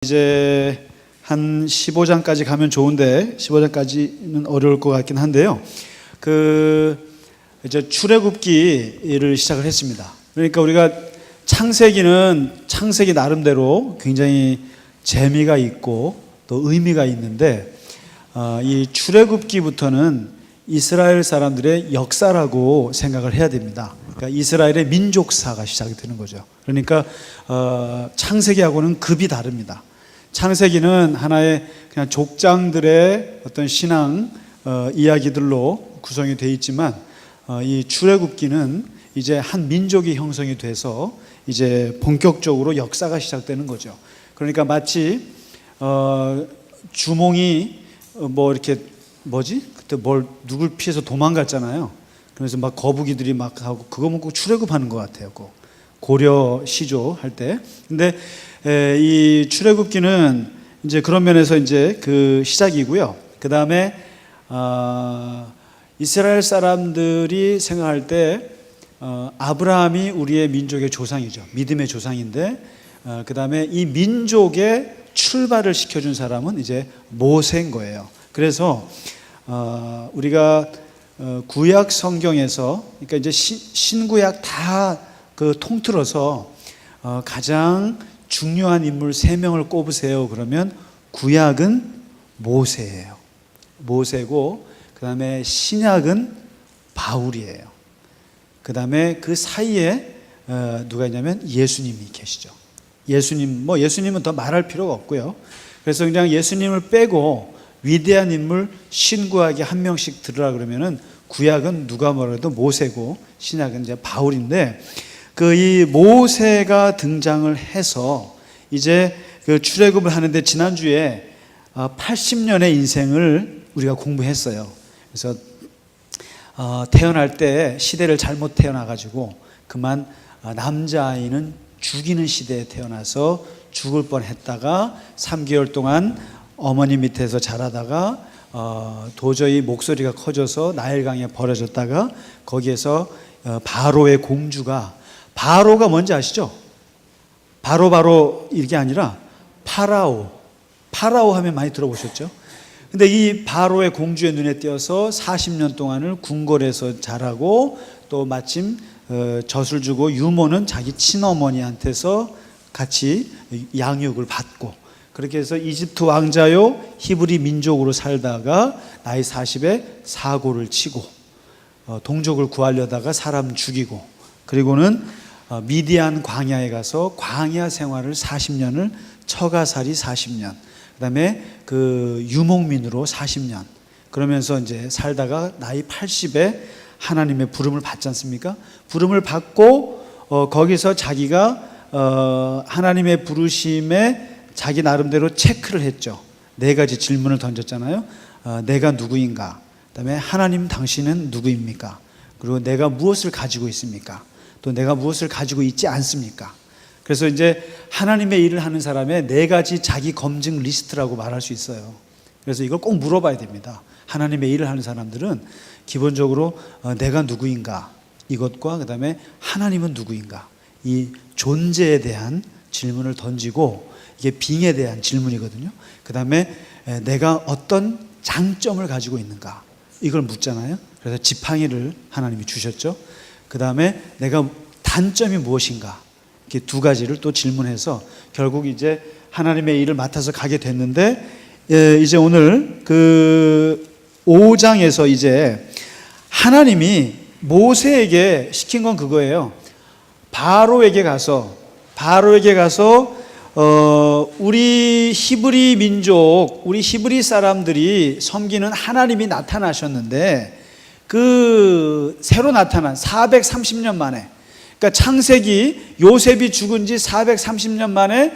이제 한 15장까지 가면 좋은데 15장까지는 어려울 것 같긴 한데요. 이제 출애굽기를 시작을 했습니다. 그러니까 우리가 창세기 나름대로 굉장히 재미가 있고 또 의미가 있는데 이 출애굽기부터는 이스라엘 사람들의 역사라고 생각을 해야 됩니다. 그러니까 이스라엘의 민족사가 시작이 되는 거죠. 그러니까 창세기하고는 급이 다릅니다. 창세기는 하나의 그냥 족장들의 어떤 신앙 이야기들로 구성이 되어 있지만 이 출애굽기는 이제 한 민족이 형성이 돼서 이제 본격적으로 역사가 시작되는 거죠. 그러니까 마치 주몽이 이렇게 그때 누굴 피해서 도망갔잖아요. 그래서 막 거북이들이 막 하고 그거 먹고 출애굽하는 것 같아요. 고려 시조 할 때. 근데 이 출애굽기는 이제 그런 면에서 이제 그 시작이고요. 그 다음에 이스라엘 사람들이 생각할 때 아브라함이 우리의 민족의 조상이죠. 믿음의 조상인데 그 다음에 이 민족의 출발을 시켜준 사람은 이제 모세인 거예요. 그래서 우리가 구약 성경에서 그러니까 이제 신구약 다 통틀어서 가장 중요한 인물 3명을 꼽으세요. 그러면 구약은 모세예요. 모세고 그 다음에 신약은 바울이에요. 그 다음에 그 사이에 누가 있냐면 예수님이 계시죠. 예수님은 더 말할 필요가 없고요. 그래서 그냥 예수님을 빼고 위대한 인물 신구약에 한 명씩 들으라 그러면은 구약은 누가 뭐래도 모세고 신약은 이제 바울인데 이 모세가 등장을 해서 이제 출애굽을 하는데 지난주에 80년의 인생을 우리가 공부했어요. 그래서 태어날 때 시대를 잘못 태어나가지고 그만 남자아이는 죽이는 시대에 태어나서 죽을 뻔했다가 3개월 동안 어머니 밑에서 자라다가 도저히 목소리가 커져서 나일강에 버려졌다가 거기에서 바로의 공주가 바로가 뭔지 아시죠? 바로 이게 아니라 파라오 하면 많이 들어보셨죠? 근데 이 바로의 공주의 눈에 띄어서 40년 동안을 궁궐에서 자라고 또 마침 젖을 주고 유모는 자기 친어머니한테서 같이 양육을 받고 그렇게 해서 이집트 왕자요 히브리 민족으로 살다가 나이 40에 사고를 치고 동족을 구하려다가 사람 죽이고 그리고는 미디안 광야에 가서 광야 생활을 40년을 처가살이 40년 그 다음에 유목민으로 40년 그러면서 이제 살다가 나이 80에 하나님의 부름을 받지 않습니까? 부름을 받고 거기서 자기가 하나님의 부르심에 자기 나름대로 체크를 했죠. 4가지 질문을 던졌잖아요. 내가 누구인가? 그다음에 하나님 당신은 누구입니까? 그리고 내가 무엇을 가지고 있습니까? 또 내가 무엇을 가지고 있지 않습니까? 그래서 이제 하나님의 일을 하는 사람의 4가지 자기 검증 리스트라고 말할 수 있어요. 그래서 이걸 꼭 물어봐야 됩니다. 하나님의 일을 하는 사람들은 기본적으로 내가 누구인가? 이것과 그 다음에 하나님은 누구인가? 이 존재에 대한 질문을 던지고 이게 빙에 대한 질문이거든요. 그 다음에 내가 어떤 장점을 가지고 있는가? 이걸 묻잖아요. 그래서 지팡이를 하나님이 주셨죠. 그 다음에 내가 단점이 무엇인가? 이렇게 2가지를 또 질문해서 결국 이제 하나님의 일을 맡아서 가게 됐는데 이제 오늘 5장에서 이제 하나님이 모세에게 시킨 건 그거예요. 바로에게 가서 우리 히브리 민족, 우리 히브리 사람들이 섬기는 하나님이 나타나셨는데 새로 나타난 430년 만에 그러니까 창세기 요셉이 죽은 지 430년 만에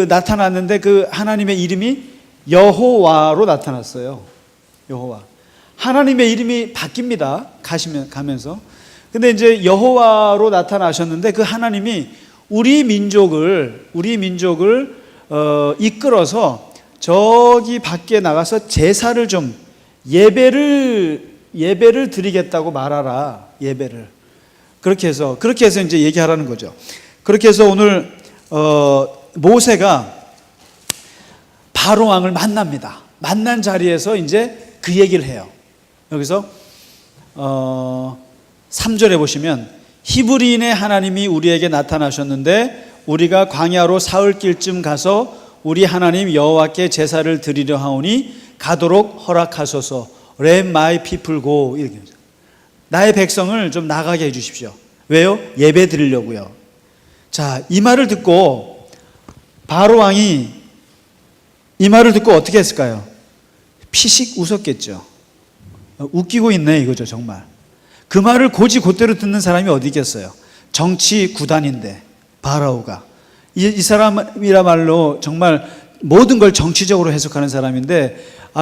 나타났는데 하나님의 이름이 여호와로 나타났어요. 여호와. 하나님의 이름이 바뀝니다. 가면서. 근데 이제 여호와로 나타나셨는데 하나님이 우리 민족을 이끌어서 저기 밖에 나가서 제사를 좀 예배를 드리겠다고 말하라. 예배를. 그렇게 해서 이제 얘기하라는 거죠. 그렇게 해서 오늘 모세가 바로 왕을 만납니다. 만난 자리에서 이제 그 얘기를 해요. 여기서 3절에 보시면 히브리인의 하나님이 우리에게 나타나셨는데 우리가 광야로 사흘길쯤 가서 우리 하나님 여호와께 제사를 드리려 하오니 가도록 허락하소서. Let my people go. 이렇게 나의 백성을 좀 나가게 해 주십시오. 왜요? 예배 드리려고요. 자, 이 말을 듣고 바로 왕이 이 말을 듣고 어떻게 했을까요? 피식 웃었겠죠. 웃기고 있네 이거죠. 정말 그 말을 곧대로 듣는 사람이 어디 있겠어요? 정치 구단인데 바라오가 이 사람이라말로 정말 모든 걸 정치적으로 해석하는 사람인데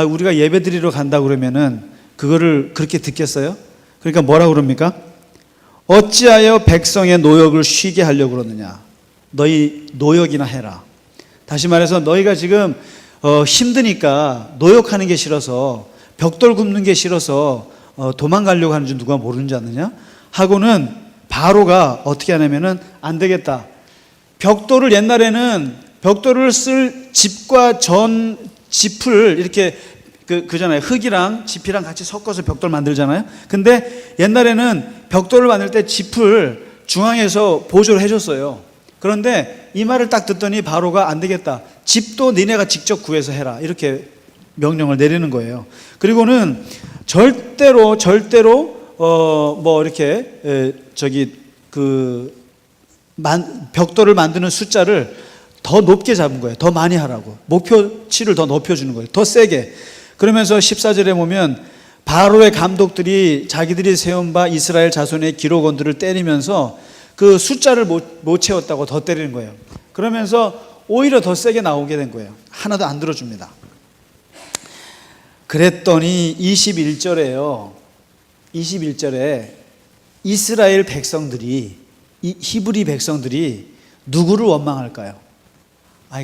우리가 예배 드리러 간다 그러면은 그거를 그렇게 듣겠어요? 그러니까 뭐라고 그럽니까? 어찌하여 백성의 노역을 쉬게 하려고 그러느냐. 너희 노역이나 해라. 다시 말해서 너희가 지금 힘드니까 노역하는 게 싫어서 벽돌 굽는 게 싫어서 도망가려고 하는 줄 누가 모르는지 아느냐 하고는 바로가 어떻게 하냐면은 안 되겠다. 벽돌을 옛날에는 벽돌을 쓸 집과 전 집을 이렇게 그잖아요. 흙이랑 집이랑 같이 섞어서 벽돌 만들잖아요. 근데 옛날에는 벽돌을 만들 때 집을 중앙에서 보조를 해줬어요. 그런데 이 말을 딱 듣더니 바로가 안 되겠다. 집도 니네가 직접 구해서 해라. 이렇게 명령을 내리는 거예요. 그리고는 절대로 이렇게 벽돌을 만드는 숫자를 더 높게 잡은 거예요. 더 많이 하라고. 목표치를 더 높여주는 거예요. 더 세게. 그러면서 14절에 보면 바로의 감독들이 자기들이 세운 바 이스라엘 자손의 기록원들을 때리면서 그 숫자를 못 채웠다고 더 때리는 거예요. 그러면서 오히려 더 세게 나오게 된 거예요. 하나도 안 들어줍니다. 그랬더니 21절에 이스라엘 백성들이, 이 히브리 백성들이 누구를 원망할까요?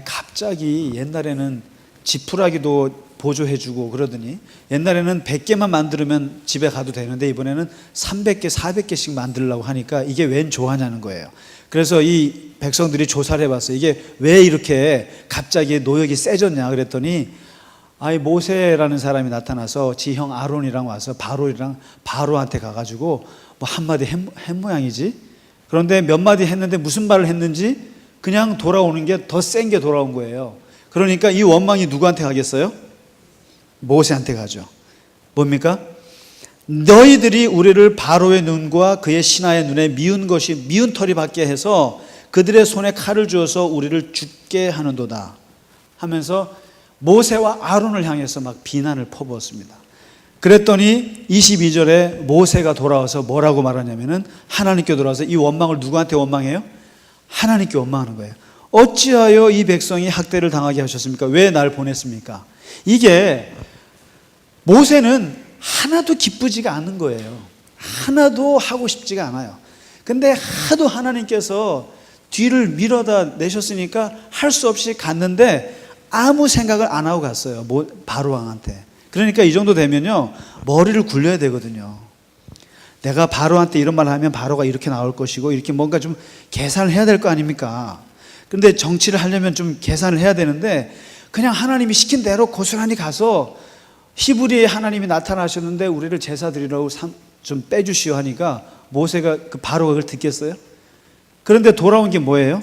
갑자기 옛날에는 지푸라기도 보조해주고 그러더니 옛날에는 100개만 만들면 집에 가도 되는데 이번에는 300개, 400개씩 만들려고 하니까 이게 웬 조화냐는 거예요. 그래서 이 백성들이 조사를 해봤어요. 이게 왜 이렇게 갑자기 노역이 세졌냐 그랬더니 모세라는 사람이 나타나서 지 형 아론이랑 와서 바로한테 가가지고 뭐 한마디 한 모양이지. 그런데 몇 마디 했는데 무슨 말을 했는지 그냥 돌아오는 게 더 센 게 돌아온 거예요. 그러니까 이 원망이 누구한테 가겠어요? 모세한테 가죠. 뭡니까? 너희들이 우리를 바로의 눈과 그의 신하의 눈에 미운 털이 받게 해서 그들의 손에 칼을 주어서 우리를 죽게 하는도다 하면서 모세와 아론을 향해서 막 비난을 퍼부었습니다. 그랬더니 22절에 모세가 돌아와서 뭐라고 말하냐면은 하나님께 돌아와서 이 원망을 누구한테 원망해요? 하나님께 원망하는 거예요. 어찌하여 이 백성이 학대를 당하게 하셨습니까? 왜 날 보냈습니까? 이게 모세는 하나도 기쁘지가 않은 거예요. 하나도 하고 싶지가 않아요. 근데 하도 하나님께서 뒤를 밀어다 내셨으니까 할 수 없이 갔는데 아무 생각을 안 하고 갔어요. 바로 왕한테. 그러니까 이 정도 되면요 머리를 굴려야 되거든요. 내가 바로한테 이런 말 하면 바로가 이렇게 나올 것이고 이렇게 뭔가 좀 계산을 해야 될 거 아닙니까? 근데 정치를 하려면 좀 계산을 해야 되는데 그냥 하나님이 시킨 대로 고스란히 가서 히브리의 하나님이 나타나셨는데 우리를 제사 드리라고 좀 빼주시오 하니까 모세가 바로가 그걸 듣겠어요? 그런데 돌아온 게 뭐예요?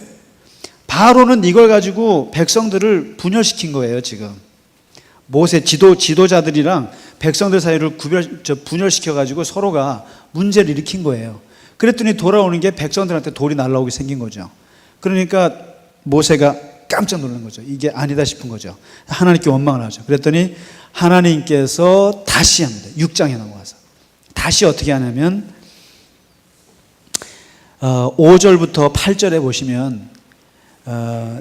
바로는 이걸 가지고 백성들을 분열시킨 거예요. 지금 모세 지도자들이랑 백성들 사이를 분열시켜 가지고 서로가 문제를 일으킨 거예요. 그랬더니 돌아오는 게 백성들한테 돌이 날라오게 생긴 거죠. 그러니까 모세가 깜짝 놀란 거죠. 이게 아니다 싶은 거죠. 하나님께 원망을 하죠. 그랬더니 하나님께서 다시 합니다. 6장에 넘어가서 다시 어떻게 하냐면 5절부터 8절에 보시면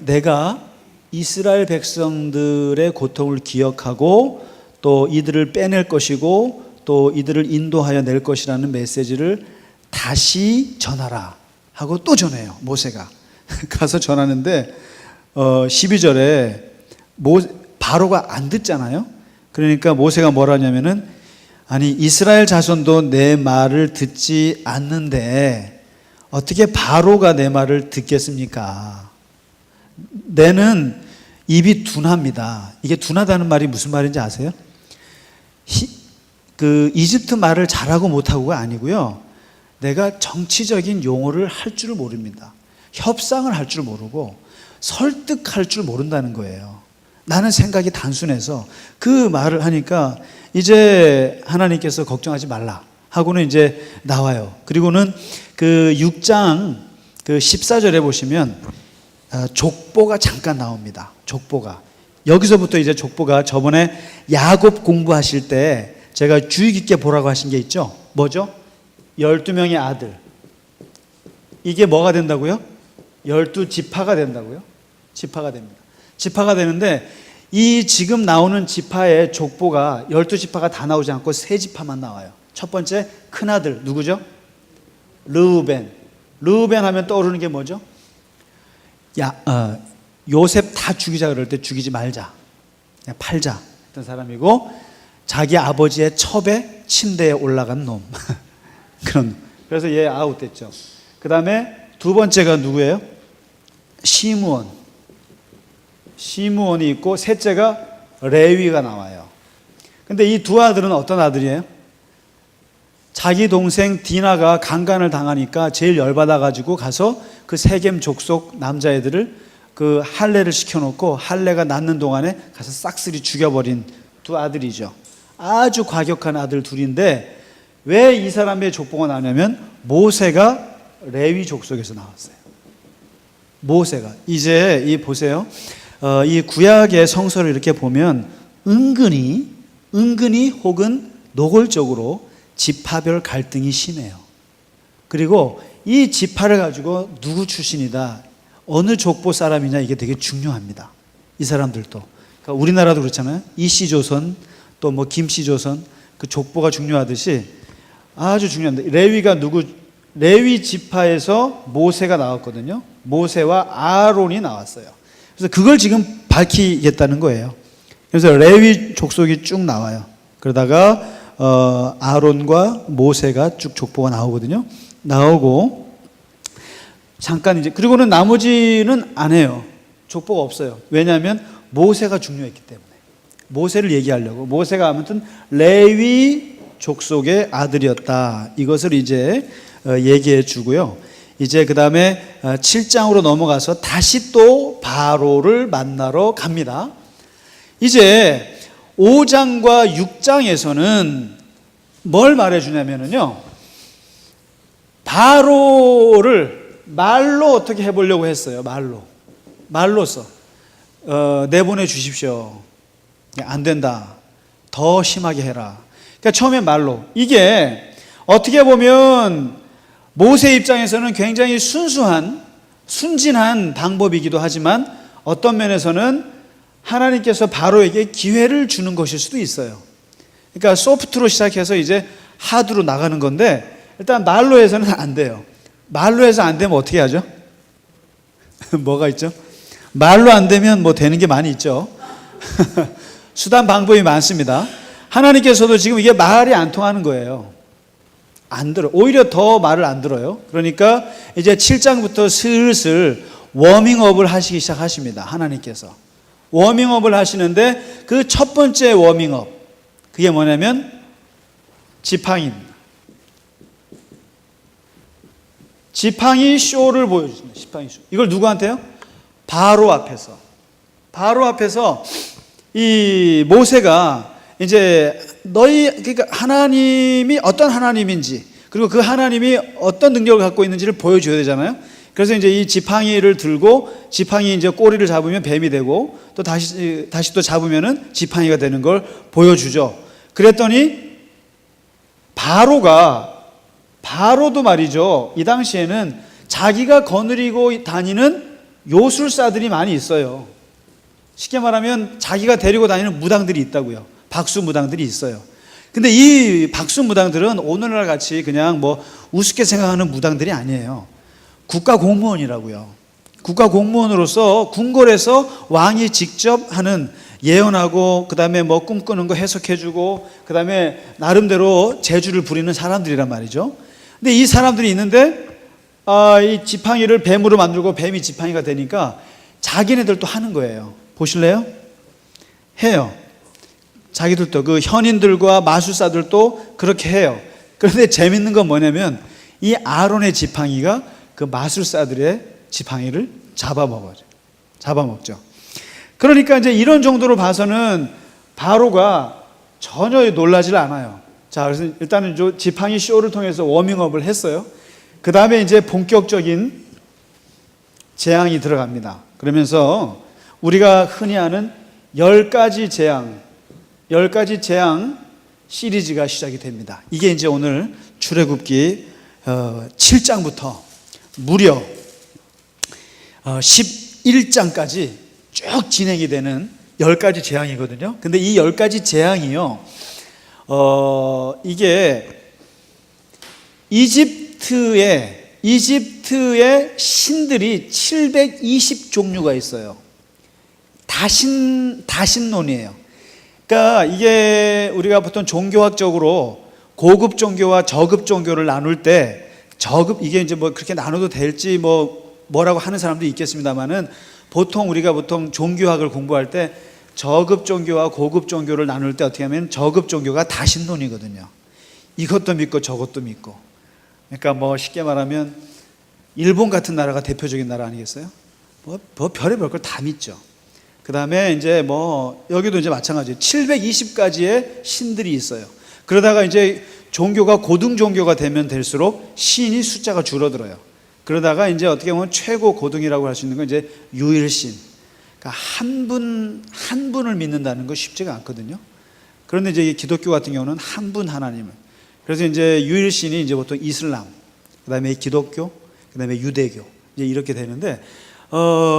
내가 이스라엘 백성들의 고통을 기억하고 또 이들을 빼낼 것이고 또 이들을 인도하여 낼 것이라는 메시지를 다시 전하라 하고 또 전해요. 모세가 가서 전하는데 12절에 바로가 안 듣잖아요. 그러니까 모세가 뭐라 하냐면은 이스라엘 자손도 내 말을 듣지 않는데 어떻게 바로가 내 말을 듣겠습니까? 내는 입이 둔합니다. 이게 둔하다는 말이 무슨 말인지 아세요? 이집트 말을 잘하고 못하고가 아니고요. 내가 정치적인 용어를 할 줄을 모릅니다. 협상을 할 줄 모르고 설득할 줄 모른다는 거예요. 나는 생각이 단순해서 그 말을 하니까 이제 하나님께서 걱정하지 말라 하고는 이제 나와요. 그리고는 그 6장 그 14절에 보시면 족보가 잠깐 나옵니다. 족보가. 여기서부터 이제 족보가 저번에 야곱 공부하실 때 제가 주의 깊게 보라고 하신 게 있죠. 뭐죠? 12명의 아들. 이게 뭐가 된다고요? 12지파가 된다고요? 지파가 됩니다. 지파가 되는데 이 지금 나오는 지파의 족보가 12지파가 다 나오지 않고 3지파만 나와요. 첫 번째 큰아들 누구죠? 르우벤. 르우벤 하면 떠오르는 게 뭐죠? 요셉 다 죽이자 그럴 때 죽이지 말자. 그냥 팔자 했던 사람이고 자기 아버지의 첩에 침대에 올라간 놈. 그래서 얘 아웃됐죠. 그 다음에 두 번째가 누구예요? 시므온이 있고 셋째가 레위가 나와요. 근데 이 두 아들은 어떤 아들이에요? 자기 동생 디나가 강간을 당하니까 제일 열받아가지고 가서 그 세겜 족속 남자애들을 그 할례를 시켜놓고 할례가 낫는 동안에 가서 싹쓸이 죽여버린 두 아들이죠. 아주 과격한 아들 둘인데 왜 이 사람의 족보가 나냐면 모세가 레위 족속에서 나왔어요. 모세가. 이제 이 보세요. 이 구약의 성서를 이렇게 보면 은근히 혹은 노골적으로 지파별 갈등이 심해요. 그리고 이 지파를 가지고 누구 출신이다, 어느 족보 사람이냐, 이게 되게 중요합니다. 이 사람들도. 그러니까 우리나라도 그렇잖아요. 이씨조선 또 뭐 김씨조선 그 족보가 중요하듯이 아주 중요합니다. 레위 지파에서 모세가 나왔거든요. 모세와 아론이 나왔어요. 그래서 그걸 지금 밝히겠다는 거예요. 그래서 레위 족속이 쭉 나와요. 그러다가 아론과 모세가 쭉 족보가 나오거든요. 나오고 잠깐 이제 그리고는 나머지는 안 해요. 족보가 없어요. 왜냐하면 모세가 중요했기 때문에. 모세를 얘기하려고. 모세가 아무튼 레위 족속의 아들이었다. 이것을 이제 얘기해 주고요. 이제 그 다음에 7장으로 넘어가서 다시 또 바로를 만나러 갑니다. 이제 5장과 6장에서는 뭘 말해주냐면요, 바로를 말로 어떻게 해보려고 했어요. 말로써 내보내 주십시오. 안 된다. 더 심하게 해라. 그러니까 처음에 말로. 이게 어떻게 보면 모세 입장에서는 굉장히 순진한 방법이기도 하지만 어떤 면에서는 하나님께서 바로에게 기회를 주는 것일 수도 있어요. 그러니까 소프트로 시작해서 이제 하드로 나가는 건데 일단 말로 해서는 안 돼요. 말로 해서 안 되면 어떻게 하죠? 뭐가 있죠? 말로 안 되면 뭐 되는 게 많이 있죠. 수단 방법이 많습니다. 하나님께서도 지금 이게 말이 안 통하는 거예요. 안 들어. 오히려 더 말을 안 들어요. 그러니까 이제 7장부터 슬슬 워밍업을 하시기 시작하십니다. 하나님께서. 워밍업을 하시는데 그 첫 번째 워밍업, 그게 뭐냐면 지팡이입니다. 지팡이 쇼를 보여주십니다. 지팡이 쇼. 이걸 누구한테요? 바로 앞에서. 바로 앞에서 이 모세가 이제 그러니까 하나님이 어떤 하나님인지, 그리고 그 하나님이 어떤 능력을 갖고 있는지를 보여줘야 되잖아요. 그래서 이제 이 지팡이를 들고 지팡이 이제 꼬리를 잡으면 뱀이 되고 또 다시 또 잡으면은 지팡이가 되는 걸 보여주죠. 그랬더니 바로도 말이죠. 이 당시에는 자기가 거느리고 다니는 요술사들이 많이 있어요. 쉽게 말하면 자기가 데리고 다니는 무당들이 있다고요. 박수 무당들이 있어요. 근데 이 박수 무당들은 오늘날 같이 그냥 뭐 우습게 생각하는 무당들이 아니에요. 국가 공무원이라고요. 국가 공무원으로서 궁궐에서 왕이 직접 하는 예언하고 그다음에 뭐 꿈꾸는 거 해석해주고 그다음에 나름대로 재주를 부리는 사람들이란 말이죠. 근데 이 사람들이 있는데 이 지팡이를 뱀으로 만들고 뱀이 지팡이가 되니까 자기네들도 하는 거예요. 보실래요? 해요. 자기들도 그 현인들과 마술사들도 그렇게 해요. 그런데 재밌는 건 뭐냐면 이 아론의 지팡이가 그 마술사들의 지팡이를 잡아먹죠. 그러니까 이제 이런 정도로 봐서는 바로가 전혀 놀라질 않아요. 자, 그래서 일단은 지팡이 쇼를 통해서 워밍업을 했어요. 그 다음에 이제 본격적인 재앙이 들어갑니다. 그러면서 우리가 흔히 아는 10가지 재앙 시리즈가 시작이 됩니다. 이게 이제 오늘 출애굽기 7장부터 무려 11장까지 쭉 진행이 되는 10가지 재앙이거든요. 근데 이 10가지 재앙이요, 이게 이집트의 신들이 720종류가 있어요. 다신론이에요. 그러니까 이게 우리가 보통 종교학적으로 고급 종교와 저급 종교를 나눌 때, 이게 이제 뭐 그렇게 나눠도 될지 뭐라고 하는 사람도 있겠습니다만은, 우리가 종교학을 공부할 때 저급 종교와 고급 종교를 나눌 때 어떻게 하면 저급 종교가 다신론이거든요. 이것도 믿고 저것도 믿고. 그러니까 쉽게 말하면 일본 같은 나라가 대표적인 나라 아니겠어요? 별의별 걸 다 믿죠. 그 다음에 이제 여기도 이제 마찬가지예요. 720가지의 신들이 있어요. 그러다가 이제 종교가 고등 종교가 되면 될수록 신이 숫자가 줄어들어요. 그러다가 이제 어떻게 보면 최고 고등이라고 할 수 있는 건 이제 유일신. 그러니까 한 분을 믿는다는 거 쉽지가 않거든요. 그런데 이제 기독교 같은 경우는 한 분 하나님을. 그래서 이제 유일신이 이제 보통 이슬람, 그 다음에 기독교, 그 다음에 유대교, 이제 이렇게 되는데,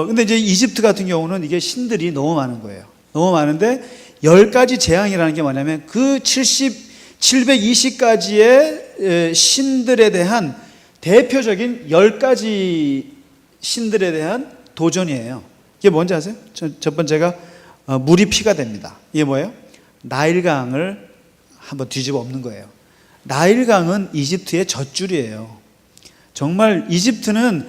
근데 이제 이집트 같은 경우는 이게 신들이 너무 많은 거예요. 너무 많은데 10가지 재앙이라는 게 뭐냐면 그 720가지의 신들에 대한 대표적인 10가지 신들에 대한 도전이에요. 이게 뭔지 아세요? 첫 번째가 물이 피가 됩니다. 이게 뭐예요? 나일강을 한번 뒤집어 엎는 거예요. 나일강은 이집트의 젖줄이에요. 정말 이집트는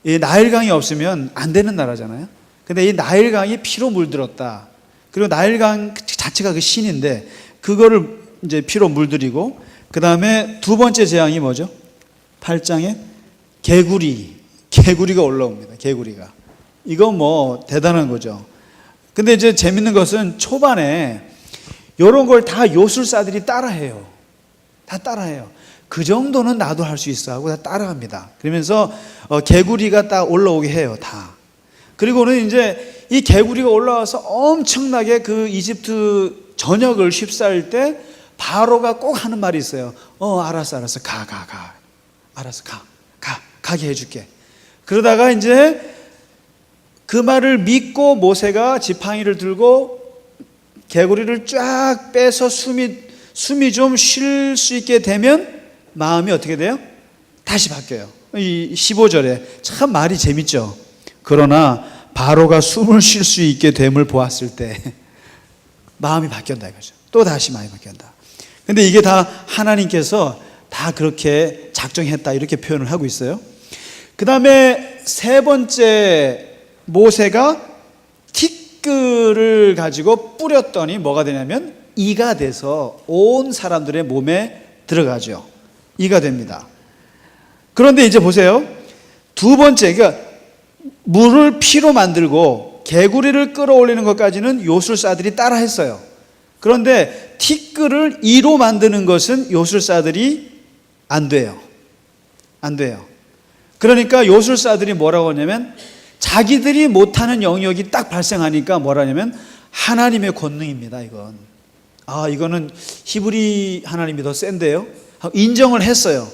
이 나일강이 없으면 안 되는 나라잖아요. 근데 이 나일강이 피로 물들었다. 그리고 나일강 자체가 그 신인데 그거를 이제 피로 물들이고, 그 다음에 두 번째 재앙이 뭐죠? 8장에 개구리가 올라옵니다. 개구리가. 이거 대단한 거죠. 근데 이제 재밌는 것은 초반에 이런 걸 다 요술사들이 따라해요. 다 따라해요. 그 정도는 나도 할 수 있어 하고 다 따라합니다. 그러면서 개구리가 딱 올라오게 해요, 다. 그리고는 이제 이 개구리가 올라와서 엄청나게 그 이집트 전역을 휩싸일 때 바로가 꼭 하는 말이 있어요. 알았어. 가. 알았어, 가게 해줄게. 그러다가 이제 그 말을 믿고 모세가 지팡이를 들고 개구리를 쫙 빼서 숨이 좀 쉴 수 있게 되면 마음이 어떻게 돼요? 다시 바뀌어요. 이 15절에 참 말이 재밌죠. 그러나 바로가 숨을 쉴 수 있게 됨을 보았을 때 마음이 바뀌었다 이거죠. 또 다시 마음이 바뀌었다. 근데 이게 다 하나님께서 다 그렇게 작정했다 이렇게 표현을 하고 있어요. 그 다음에 세 번째, 모세가 티끌을 가지고 뿌렸더니 뭐가 되냐면 이가 돼서 온 사람들의 몸에 들어가죠. 이가 됩니다. 그런데 이제 보세요. 두 번째, 그러니까 물을 피로 만들고 개구리를 끌어올리는 것까지는 요술사들이 따라 했어요. 그런데 티끌을 이로 만드는 것은 요술사들이 안 돼요. 그러니까 요술사들이 뭐라고 하냐면 자기들이 못하는 영역이 딱 발생하니까 뭐라냐면 하나님의 권능입니다. 이거는 히브리 하나님이 더 센데요. 인정을 했어요.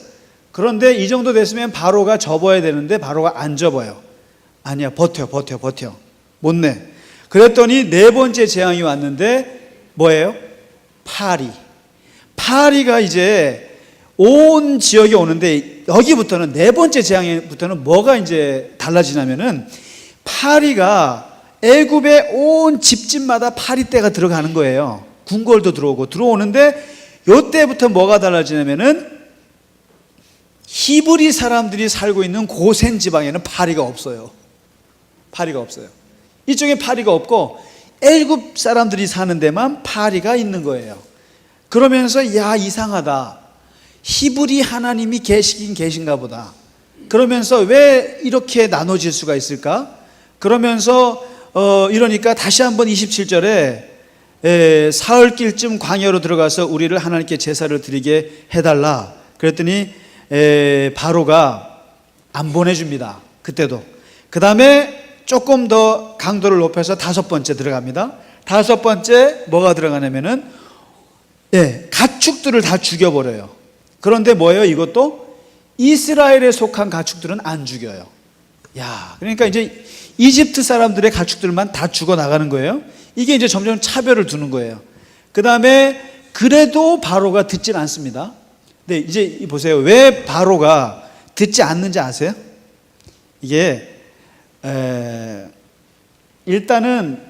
그런데 이 정도 됐으면 바로가 접어야 되는데 바로가 안 접어요. 아니야, 버텨. 못 내. 그랬더니 네 번째 재앙이 왔는데 뭐예요? 파리가 이제 온 지역에 오는데 여기부터는 네 번째 재앙부터는 뭐가 이제 달라지냐면은 파리가 애굽의 온 집집마다 파리떼가 들어가는 거예요. 궁궐도 들어오는데 이때부터 뭐가 달라지냐면은 히브리 사람들이 살고 있는 고센 지방에는 파리가 없어요. 이쪽에 파리가 없고 애굽 사람들이 사는 데만 파리가 있는 거예요. 그러면서 야, 이상하다. 히브리 하나님이 계시긴 계신가 보다. 그러면서 왜 이렇게 나눠질 수가 있을까? 그러면서 이러니까 다시 한번 27절에 사흘길쯤 광야로 들어가서 우리를 하나님께 제사를 드리게 해달라. 그랬더니 바로가 안 보내줍니다. 그때도. 그 다음에 조금 더 강도를 높여서 5번째 들어갑니다. 5번째 뭐가 들어가냐면은 가축들을 다 죽여버려요. 그런데 뭐예요? 이것도 이스라엘에 속한 가축들은 안 죽여요. 야, 그러니까 이제 이집트 사람들의 가축들만 다 죽어 나가는 거예요. 이게 이제 점점 차별을 두는 거예요. 그 다음에 그래도 바로가 듣질 않습니다. 근데 이제 보세요. 왜 바로가 듣지 않는지 아세요? 이게 일단은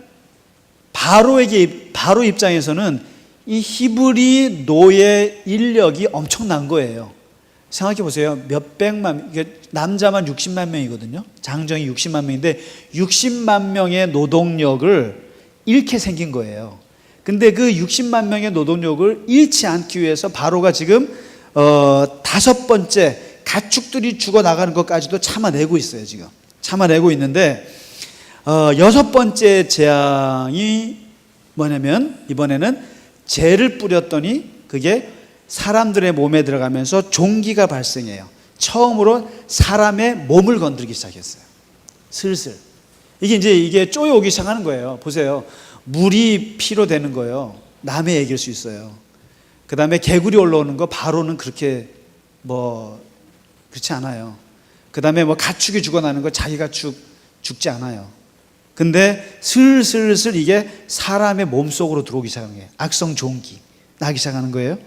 바로 입장에서는 이 히브리 노예 인력이 엄청난 거예요. 생각해 보세요. 몇백만, 남자만 60만 명이거든요. 장정이 60만 명인데 60만 명의 노동력을 잃게 생긴 거예요. 근데 그 60만 명의 노동력을 잃지 않기 위해서 바로가 지금 5번째 가축들이 죽어나가는 것까지도 참아내고 있어요. 지금 참아내고 있는데 6번째 재앙이 뭐냐면 이번에는 재를 뿌렸더니 그게 사람들의 몸에 들어가면서 종기가 발생해요. 처음으로 사람의 몸을 건드리기 시작했어요. 슬슬. 이게 쪼여오기 시작하는 거예요. 보세요. 물이 피로 되는 거예요. 남의 얘기일 수 있어요. 그 다음에 개구리 올라오는 거 바로는 그렇게 그렇지 않아요. 그 다음에 가축이 죽어나는 거 자기 가축 죽지 않아요. 근데 슬슬 이게 사람의 몸 속으로 들어오기 시작한 거예요. 악성 종기 나기 시작하는 거예요.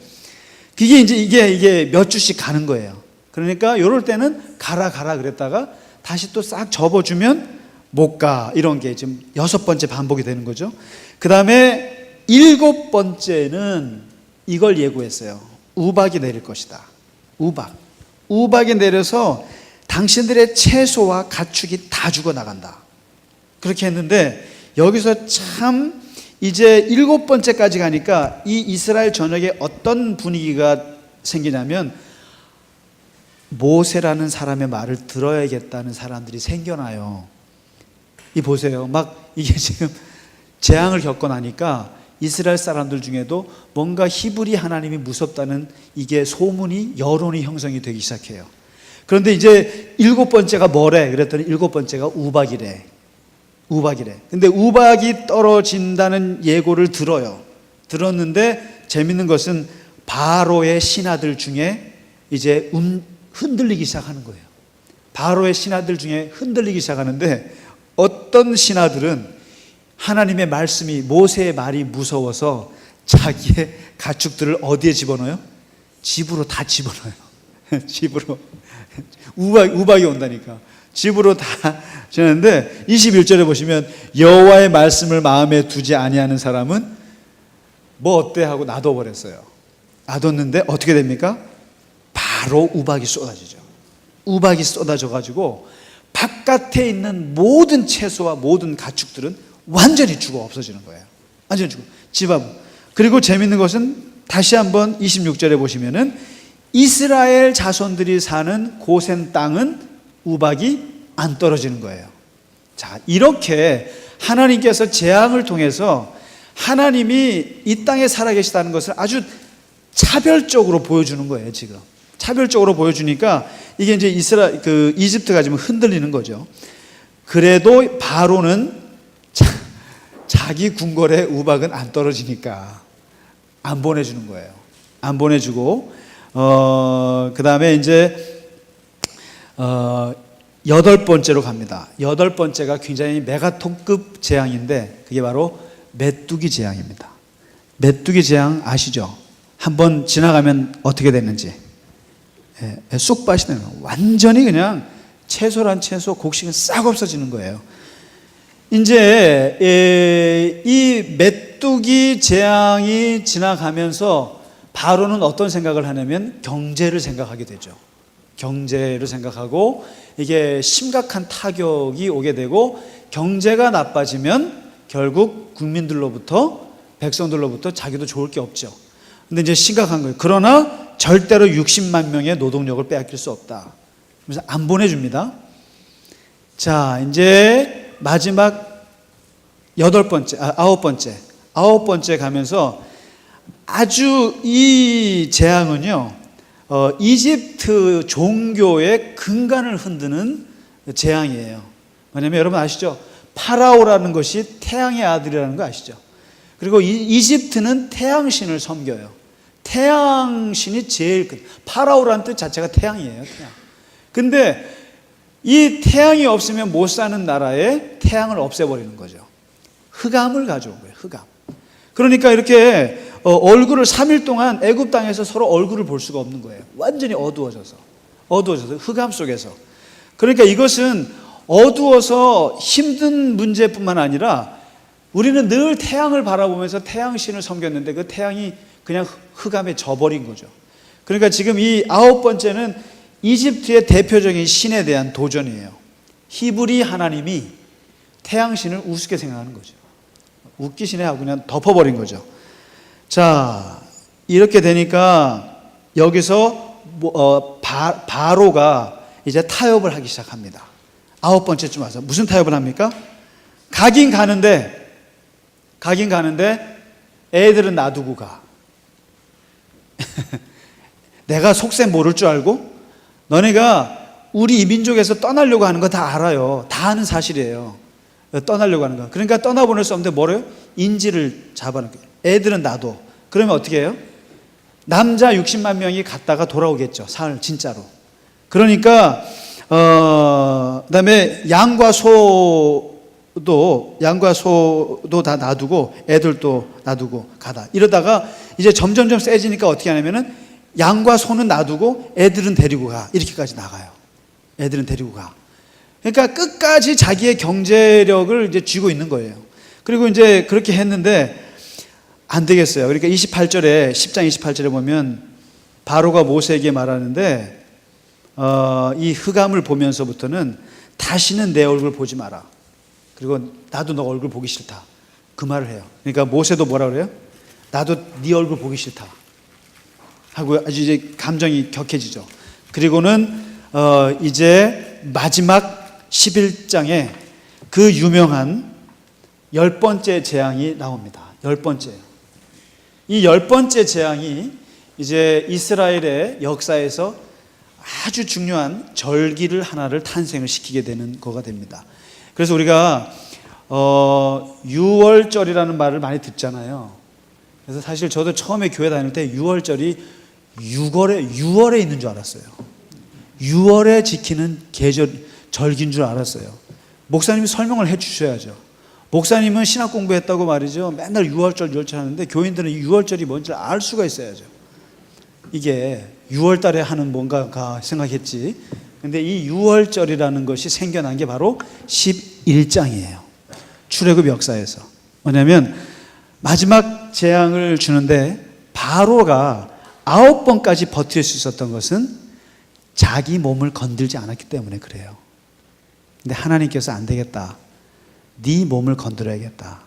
이게 몇 주씩 가는 거예요. 그러니까 이럴 때는 가라 그랬다가 다시 또 싹 접어주면 못 가. 이런 게 지금 6번째 반복이 되는 거죠. 그 다음에 7번째는 이걸 예고했어요. 우박이 내릴 것이다. 우박이 내려서 당신들의 채소와 가축이 다 죽어나간다. 그렇게 했는데 여기서 참 이제 7번째까지 가니까 이 이스라엘 전역에 어떤 분위기가 생기냐면 모세라는 사람의 말을 들어야겠다는 사람들이 생겨나요. 보세요. 이게 지금 재앙을 겪고 나니까 이스라엘 사람들 중에도 뭔가 히브리 하나님이 무섭다는 이게 소문이, 여론이 형성이 되기 시작해요. 그런데 이제 7번째가 뭐래? 그랬더니 7번째가 우박이래. 근데 우박이 떨어진다는 예고를 들었는데 재밌는 것은 바로의 신하들 중에 이제 흔들리기 시작하는 거예요. 바로의 신하들 중에 흔들리기 시작하는데 어떤 신하들은 하나님의 말씀이, 모세의 말이 무서워서 자기의 가축들을 어디에 집어넣어요? 집으로 다 집어넣어요. 집으로. 우박이 온다니까. 집으로 다 지는데 21절에 보시면 여호와의 말씀을 마음에 두지 아니하는 사람은 뭐 어때 하고 놔둬버렸어요. 놔뒀는데 어떻게 됩니까? 바로 우박이 쏟아지죠. 우박이 쏟아져가지고 바깥에 있는 모든 채소와 모든 가축들은 완전히 죽어 없어지는 거예요. 완전히 죽어. 그리고 재밌는 것은 다시 한번 26절에 보시면은 이스라엘 자손들이 사는 고센 땅은 우박이 안 떨어지는 거예요. 자, 이렇게 하나님께서 재앙을 통해서 하나님이 이 땅에 살아계시다는 것을 아주 차별적으로 보여주는 거예요. 지금 차별적으로 보여주니까 이게 이제 이집트가 지금 흔들리는 거죠. 그래도 바로는 자기 궁궐에 우박은 안 떨어지니까 안 보내주는 거예요. 안 보내주고 그 다음에 이제 8번째로 갑니다. 8번째가 굉장히 메가톤급 재앙인데 그게 바로 메뚜기 재앙입니다. 메뚜기 재앙 아시죠? 한번 지나가면 어떻게 됐는지. 쑥밭이 되는 거예요. 완전히 그냥 채소란 채소, 곡식은 싹 없어지는 거예요. 이제 이 메뚜기 재앙이 지나가면서 바로는 어떤 생각을 하냐면 경제를 생각하게 되죠. 경제를 생각하고 이게 심각한 타격이 오게 되고 경제가 나빠지면 결국 국민들로부터, 백성들로부터 자기도 좋을 게 없죠. 근데 이제 심각한 거예요. 그러나 절대로 60만 명의 노동력을 빼앗길 수 없다. 그래서 안 보내줍니다. 자, 이제 마지막 아홉 번째 가면서 아주 이 재앙은요, 이집트 종교의 근간을 흔드는 재앙이에요. 왜냐면 여러분 아시죠? 파라오라는 것이 태양의 아들이라는 거 아시죠? 그리고 이집트는 태양신을 섬겨요. 태양신이 제일 파라오라는 뜻 자체가 태양이에요. 태양. 근데 이 태양이 없으면 못 사는 나라에 태양을 없애버리는 거죠. 흑암을 가져온 거예요. 흑암. 그러니까 이렇게 얼굴을 3일 동안 애굽 땅에서 서로 얼굴을 볼 수가 없는 거예요. 완전히 어두워져서 흑암 속에서. 그러니까 이것은 어두워서 힘든 문제뿐만 아니라 우리는 늘 태양을 바라보면서 태양신을 섬겼는데 그 태양이 그냥 흑암에 져버린 거죠. 그러니까 지금 이 9번째는 이집트의 대표적인 신에 대한 도전이에요. 히브리 하나님이 태양신을 우습게 생각하는 거죠. 웃기시네 하고 그냥 덮어버린 거죠. 자, 이렇게 되니까 여기서 바로가 이제 타협을 하기 시작합니다. 9번째쯤 와서 무슨 타협을 합니까? 가긴 가는데 애들은 놔두고 가. 내가 속셈 모를 줄 알고 너네가 우리 이 민족에서 떠나려고 하는 거 다 알아요. 다 아는 사실이에요. 떠나려고 하는 거. 그러니까 떠나보낼 수 없는데 뭐래요? 인질을 잡아놓고 애들은 놔둬. 그러면 어떻게 해요? 남자 60만 명이 갔다가 돌아오겠죠. 사흘 진짜로. 그러니까 그다음에 양과 소도 다 놔두고 애들도 놔두고 가다. 이러다가 이제 점점점 세지니까 어떻게 하냐면은 양과 소는 놔두고 애들은 데리고 가. 이렇게까지 나가요. 애들은 데리고 가. 그러니까 끝까지 자기의 경제력을 이제 쥐고 있는 거예요. 그리고 이제 그렇게 했는데 안 되겠어요. 그러니까 10장 28절에 보면 바로가 모세에게 말하는데 이 흑암을 보면서부터는 다시는 내 얼굴 보지 마라. 그리고 나도 너 얼굴 보기 싫다. 그 말을 해요. 그러니까 모세도 뭐라 그래요? 나도 네 얼굴 보기 싫다. 하고 아주 이제 감정이 격해지죠. 그리고는 이제 마지막 11장에 그 유명한 10번째 재앙이 나옵니다. 10번째예요. 이 10번째 재앙이 이제 이스라엘의 역사에서 아주 중요한 절기를 하나를 탄생을 시키게 되는 거가 됩니다. 그래서 우리가 6월절이라는 말을 많이 듣잖아요. 그래서 사실 저도 처음에 교회 다닐 때 6월절이 6월에 있는 줄 알았어요. 6월에 지키는 절기인 줄 알았어요. 목사님이 설명을 해 주셔야죠. 목사님은 신학 공부했다고 말이죠. 맨날 6월절 하는데 교인들은 이 6월절이 뭔지 알 수가 있어야죠. 이게 6월 달에 하는 뭔가가 생각했지. 근데 이 6월절이라는 것이 생겨난 게 바로 11장이에요. 출애굽 역사에서. 뭐냐면 마지막 재앙을 주는데 바로가 9번까지 버틸 수 있었던 것은 자기 몸을 건들지 않았기 때문에 그래요. 근데 하나님께서 안 되겠다. 네 몸을 건드려야겠다.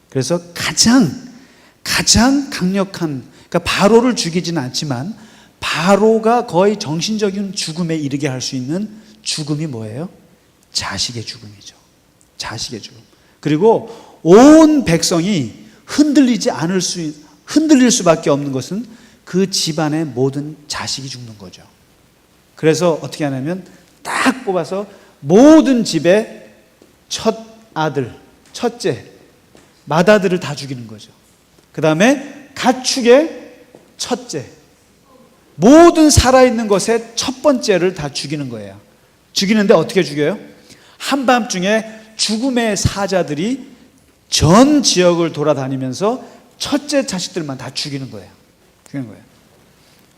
그래서 가장 강력한, 그러니까 바로를 죽이지는 않지만 바로가 거의 정신적인 죽음에 이르게 할 수 있는 죽음이 뭐예요? 자식의 죽음이죠. 자식의 죽음. 그리고 온 백성이 흔들릴 수밖에 없는 것은 그 집안의 모든 자식이 죽는 거죠. 그래서 어떻게 하냐면 딱 뽑아서 모든 집의 첫 아들, 첫째, 맏아들을 다 죽이는 거죠. 그 다음에 가축의 첫째, 모든 살아있는 것의 첫 번째를 다 죽이는 거예요. 죽이는데 어떻게 죽여요? 한밤중에 죽음의 사자들이 전 지역을 돌아다니면서 첫째 자식들만 다 죽이는 거예요.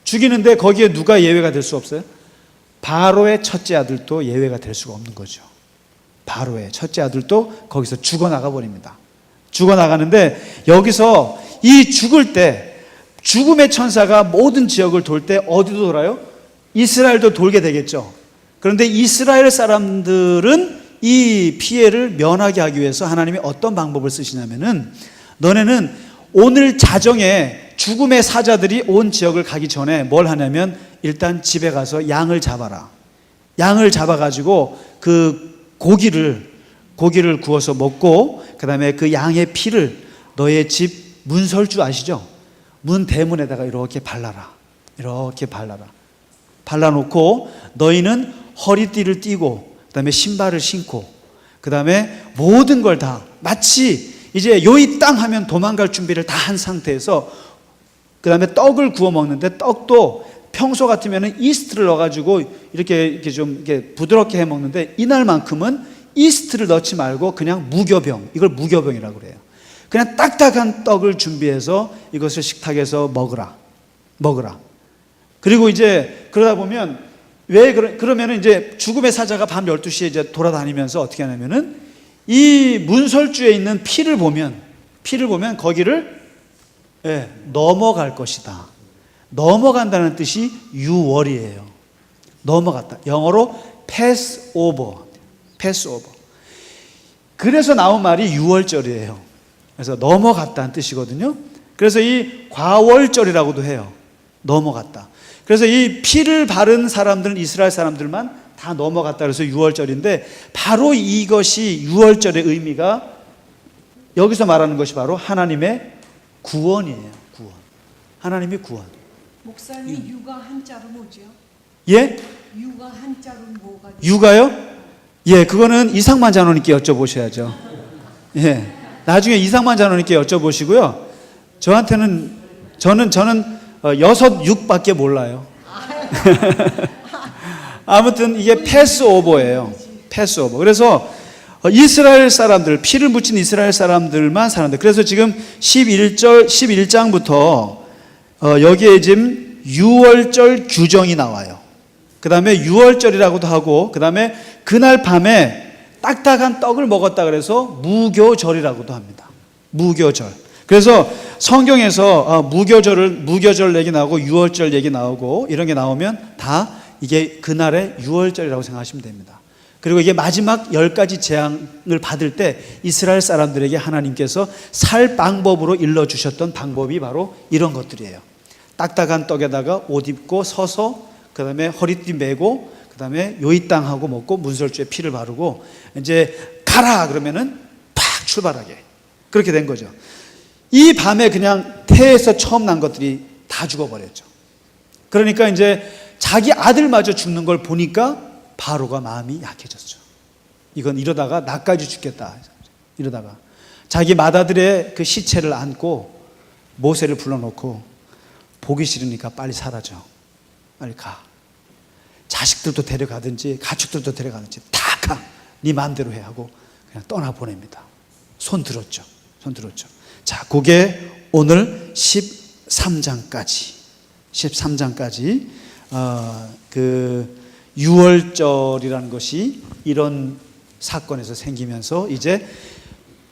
죽이는데 거기에 누가 예외가 될 수 없어요? 바로의 첫째 아들도 예외가 될 수가 없는 거죠. 바로의 첫째 아들도 거기서 죽어나가 버립니다. 죽어나가는데 여기서 이 죽을 때 죽음의 천사가 모든 지역을 돌 때 어디도 돌아요? 이스라엘도 돌게 되겠죠. 그런데 이스라엘 사람들은 이 피해를 면하게 하기 위해서 하나님이 어떤 방법을 쓰시냐면은, 너네는 오늘 자정에 죽음의 사자들이 온 지역을 가기 전에 뭘 하냐면, 일단 집에 가서 양을 잡아라. 양을 잡아가지고 그 고기를 구워서 먹고, 그 다음에 그 양의 피를 너의 집 문설주 아시죠? 문 대문에다가 이렇게 발라라. 이렇게 발라라. 발라놓고 너희는 허리띠를 띠고, 그 다음에 신발을 신고, 그 다음에 모든 걸 다 마치 이제 요이 땅 하면 도망갈 준비를 다 한 상태에서, 그 다음에 떡을 구워 먹는데, 떡도 평소 같으면 이스트를 넣어가지고 이렇게 좀 이렇게 부드럽게 해 먹는데, 이날만큼은 이스트를 넣지 말고 그냥 무교병, 이걸 무교병이라고 그래요. 그냥 딱딱한 떡을 준비해서 이것을 식탁에서 먹으라. 그리고 이제 그러다 보면, 그러면 이제 죽음의 사자가 밤 12시에 이제 돌아다니면서 어떻게 하냐면은, 이 문설주에 있는 피를 보면 거기를 넘어갈 것이다. 넘어간다는 뜻이 유월이에요. 넘어갔다. 영어로 pass over. 그래서 나온 말이 유월절이에요. 그래서 넘어갔다는 뜻이거든요. 그래서 이 과월절이라고도 해요. 넘어갔다. 그래서 이 피를 바른 사람들은, 이스라엘 사람들만 다 넘어갔다 그래서 유월절인데, 바로 이것이 유월절의 의미가, 여기서 말하는 것이 바로 하나님의 구원이에요. 구원. 하나님의 구원. 목사님, 육아 한자로 뭐죠? 예? 육아 한자로 뭐가? 육아요? 예, 그거는 이상만 장로님께 여쭤보셔야죠. 예, 나중에 이상만 장로님께 여쭤보시고요. 저한테는 저는 6, 6밖에 몰라요. 아무튼 이게 패스오버예요. 패스오버. 그래서 이스라엘 사람들, 피를 묻힌 이스라엘 사람들만 사는데, 그래서 지금 11장부터 여기에 지금 유월절 규정이 나와요. 그 다음에 유월절이라고도 하고, 그 다음에 그날 밤에 딱딱한 떡을 먹었다 그래서 무교절이라고도 합니다. 무교절. 그래서 성경에서 무교절 얘기 나오고 유월절 얘기 나오고 이런 게 나오면 다 이게 그날의 유월절이라고 생각하시면 됩니다. 그리고 이게 마지막 10가지 재앙을 받을 때 이스라엘 사람들에게 하나님께서 살 방법으로 일러주셨던 방법이 바로 이런 것들이에요. 딱딱한 떡에다가 옷 입고 서서, 그 다음에 허리띠 메고, 그 다음에 요이 땅하고 먹고 문설주에 피를 바르고, 이제 가라 그러면은 팍 출발하게. 그렇게 된 거죠. 이 밤에 그냥 태에서 처음 난 것들이 다 죽어버렸죠. 그러니까 이제 자기 아들마저 죽는 걸 보니까 바로가 마음이 약해졌죠. 이건 이러다가 나까지 죽겠다. 이러다가 자기 맏아들의 그 시체를 안고 모세를 불러놓고, 보기 싫으니까 빨리 사라져. 빨리 가. 자식들도 데려가든지 가축들도 데려가든지 다 가. 네 마음대로 해 하고 그냥 떠나보냅니다. 손 들었죠. 자, 그게 오늘 13장까지 그 유월절이라는 것이 이런 사건에서 생기면서, 이제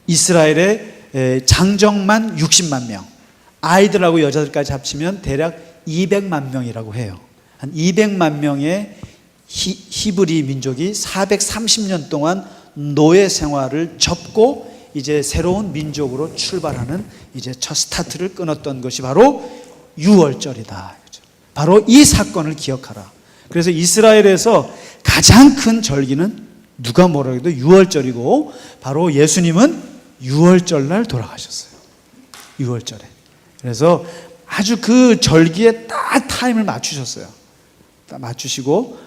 이스라엘의 장정만 60만 명, 아이들하고 여자들까지 합치면 대략 200만 명이라고 해요. 한 200만 명의 히브리 민족이 430년 동안 노예 생활을 접고 이제 새로운 민족으로 출발하는 이제 첫 스타트를 끊었던 것이 바로 유월절이다. 바로 이 사건을 기억하라. 그래서 이스라엘에서 가장 큰 절기는 누가 뭐라고 해도 유월절이고, 바로 예수님은 유월절 날 돌아가셨어요. 유월절에. 그래서 아주 그 절기에 딱 타임을 맞추셨어요. 딱 맞추시고,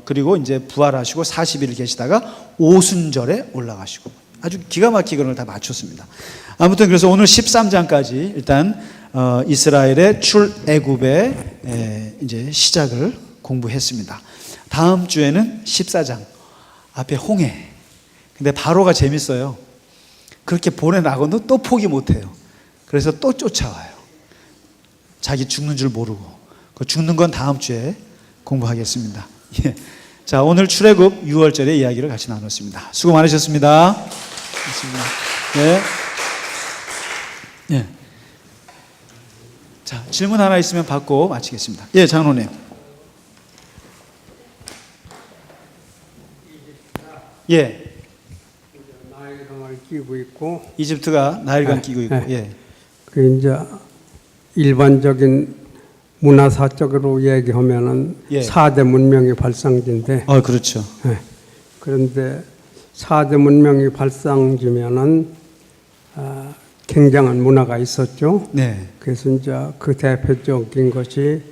그리고 이제 부활하시고 40일 계시다가 오순절에 올라가시고, 아주 기가 막히게 그걸 다 맞췄습니다. 아무튼 그래서 오늘 13장까지 일단 이스라엘의 출애굽의 이제 시작을 공부했습니다. 다음 주에는 14장 앞에 홍해. 근데 바로가 재밌어요. 그렇게 보내나고도 또 포기 못해요. 그래서 또 쫓아와요. 자기 죽는 줄 모르고. 그 죽는 건 다음 주에 공부하겠습니다. 예. 자, 오늘 출애굽 6월절의 이야기를 같이 나눴습니다. 수고 많으셨습니다. 고맙습니다. 네. 예. 자, 질문 하나 있으면 받고 마치겠습니다. 예, 장로님. 예. 끼고 있고, 이집트가 나일강 네, 끼고 있고. 네. 예. 그 이제 일반적인 문화사적으로 얘기하면은 예. 4대 문명의 발상지인데, 그렇죠. 예. 그런데 4대 문명의 발상지면은 굉장한 문화가 있었죠. 네. 그래서 이제 그 대표적인 것이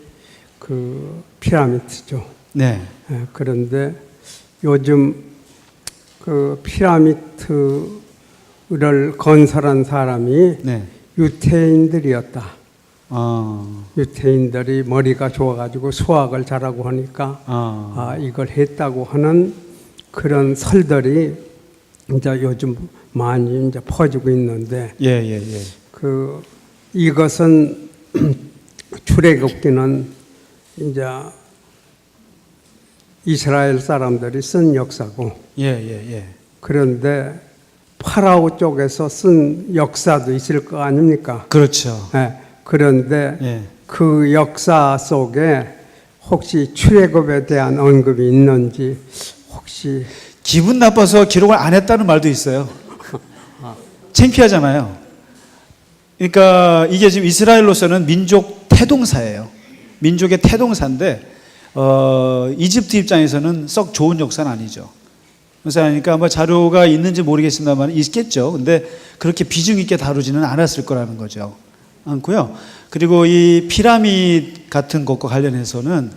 그 피라미드죠. 네. 예. 그런데 요즘 그 피라미드를 건설한 사람이 네. 유태인들이었다. 아. 유태인들이 머리가 좋아가지고 수학을 잘하고 하니까 이걸 했다고 하는 그런 설들이 이제 요즘 많이 이제 퍼지고 있는데 예, 예, 예. 그 이것은 출애굽기는 이제 이스라엘 사람들이 쓴 역사고 예, 예, 예. 그런데 파라오 쪽에서 쓴 역사도 있을 거 아닙니까? 그렇죠. 예. 그런데 예. 그 역사 속에 혹시 출애굽에 대한 언급이 있는지 혹시 기분 나빠서 기록을 안 했다는 말도 있어요. 창피하잖아요. 그러니까 이게 지금 이스라엘로서는 민족 태동사예요. 민족의 태동사인데 이집트 입장에서는 썩 좋은 역사는 아니죠. 그러니까 뭐 자료가 있는지 모르겠습니다만 있겠죠. 근데 그렇게 비중 있게 다루지는 않았을 거라는 거죠. 않고요. 그리고 이 피라미드 같은 것과 관련해서는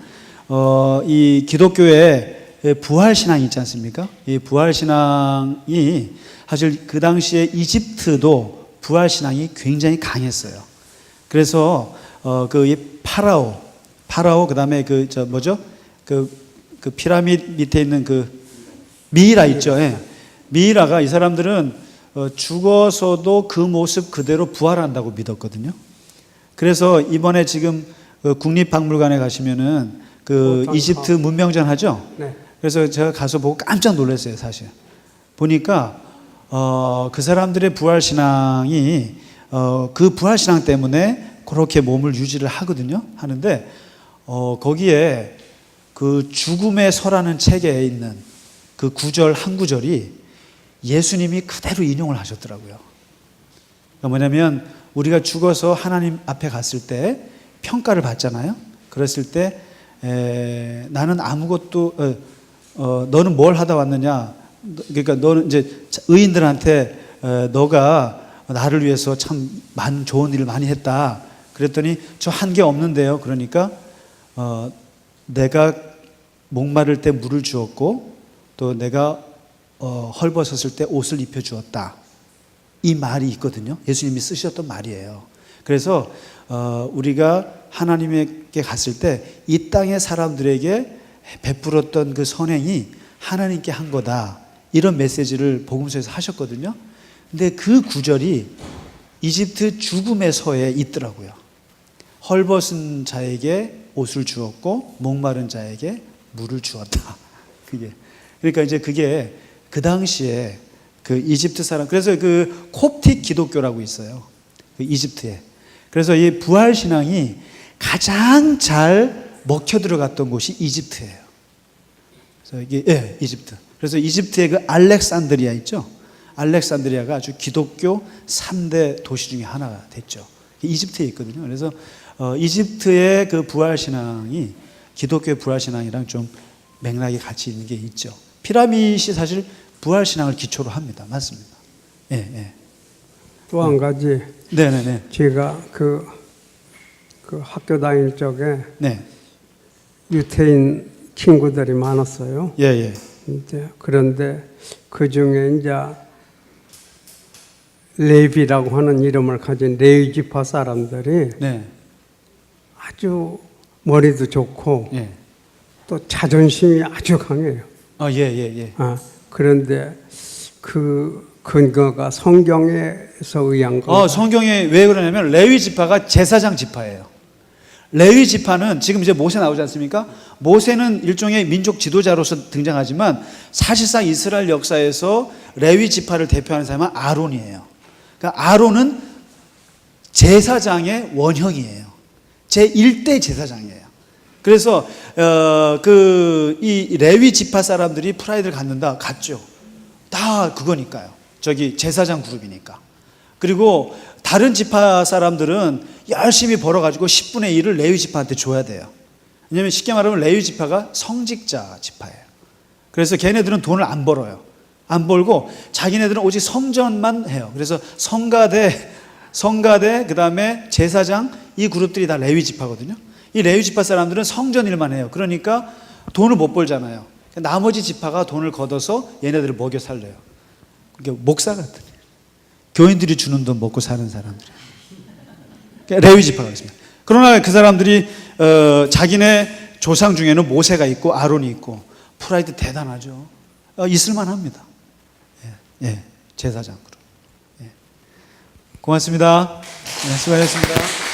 이 기독교의 부활 신앙이 있지 않습니까? 이 부활 신앙이 사실 그 당시에 이집트도 부활 신앙이 굉장히 강했어요. 그래서 그 이 파라오 그다음에 그 뭐죠? 그 피라미드 밑에 있는 그 미이라 있죠. 예. 미이라가 이 사람들은 죽어서도 그 모습 그대로 부활한다고 믿었거든요. 그래서 이번에 지금 국립박물관에 가시면은 그 이집트 문명전 하죠. 네. 그래서 제가 가서 보고 깜짝 놀랐어요, 사실. 보니까 그 사람들의 부활 신앙이 그 부활 신앙 때문에 그렇게 몸을 유지를 하거든요. 하는데 거기에 그 죽음의 서라는 책에 있는 그 구절 한 구절이 예수님이 그대로 인용을 하셨더라고요. 그러니까 뭐냐면 우리가 죽어서 하나님 앞에 갔을 때 평가를 받잖아요. 그랬을 때 나는 아무것도 너는 뭘 하다 왔느냐. 그러니까 너는 이제 의인들한테 너가 나를 위해서 참 많은 좋은 일을 많이 했다. 그랬더니 저 한 게 없는데요. 그러니까 내가 목마를 때 물을 주었고 또 내가 헐벗었을 때 옷을 입혀 주었다. 이 말이 있거든요. 예수님이 쓰셨던 말이에요. 그래서 우리가 하나님께 갔을 때 이 땅의 사람들에게 베풀었던 그 선행이 하나님께 한 거다. 이런 메시지를 복음서에서 하셨거든요. 근데 그 구절이 이집트 죽음의 서에 있더라고요. 헐벗은 자에게 옷을 주었고 목마른 자에게 물을 주었다. 그러니까 이제 그게 그 당시에 그 이집트 사람, 그래서 그 콥틱 기독교라고 있어요. 그 이집트에. 그래서 이 부활 신앙이 가장 잘 먹혀 들어갔던 곳이 이집트예요. 그래서 이게 이집트. 그래서 이집트의 그 알렉산드리아 있죠. 알렉산드리아가 아주 기독교 3대 도시 중에 하나가 됐죠. 이집트에 있거든요. 그래서 이집트의 그 부활 신앙이 기독교의 부활 신앙이랑 좀 맥락이 같이 있는 게 있죠. 피라미드이 사실 부활 신앙을 기초로 합니다. 맞습니다. 예. 또 한 가지 네네네. 제가 그 학교 다닐 적에 네. 유태인 친구들이 많았어요. 예. 이제 그런데 그 중에 이제 레비라고 하는 이름을 가진 레위 지파 사람들이 네. 아주 머리도 좋고 예. 또 자존심이 아주 강해요. 예. 그런데 그 근거가 성경에서 의한 거. 성경에 왜 그러냐면 레위 지파가 제사장 지파예요. 레위 지파는 지금 이제 모세 나오지 않습니까? 모세는 일종의 민족 지도자로서 등장하지만 사실상 이스라엘 역사에서 레위 지파를 대표하는 사람은 아론이에요. 그러니까 아론은 제사장의 원형이에요. 제1대 제사장이에요. 그래서 이 레위 지파 사람들이 프라이드를 갖는다, 갖죠. 다 그거니까요. 제사장 그룹이니까. 그리고 다른 지파 사람들은 열심히 벌어가지고 10분의 1을 레위 지파한테 줘야 돼요. 왜냐하면 쉽게 말하면 레위 지파가 성직자 지파예요. 그래서 걔네들은 돈을 안 벌어요. 안 벌고 자기네들은 오직 성전만 해요. 그래서 성가대 그다음에 제사장 이 그룹들이 다 레위 지파거든요. 이 레위 지파 사람들은 성전 일만 해요. 그러니까 돈을 못 벌잖아요. 나머지 지파가 돈을 걷어서 얘네들을 먹여 살려요. 그게 목사 같은 교인들이 주는 돈 먹고 사는 사람들. 레위 지파가 있습니다. 그러나 그 사람들이 자기네 조상 중에는 모세가 있고 아론이 있고 프라이드 대단하죠. 있을만합니다. 예, 제사장 그룹. 예. 고맙습니다. 네, 수고하셨습니다.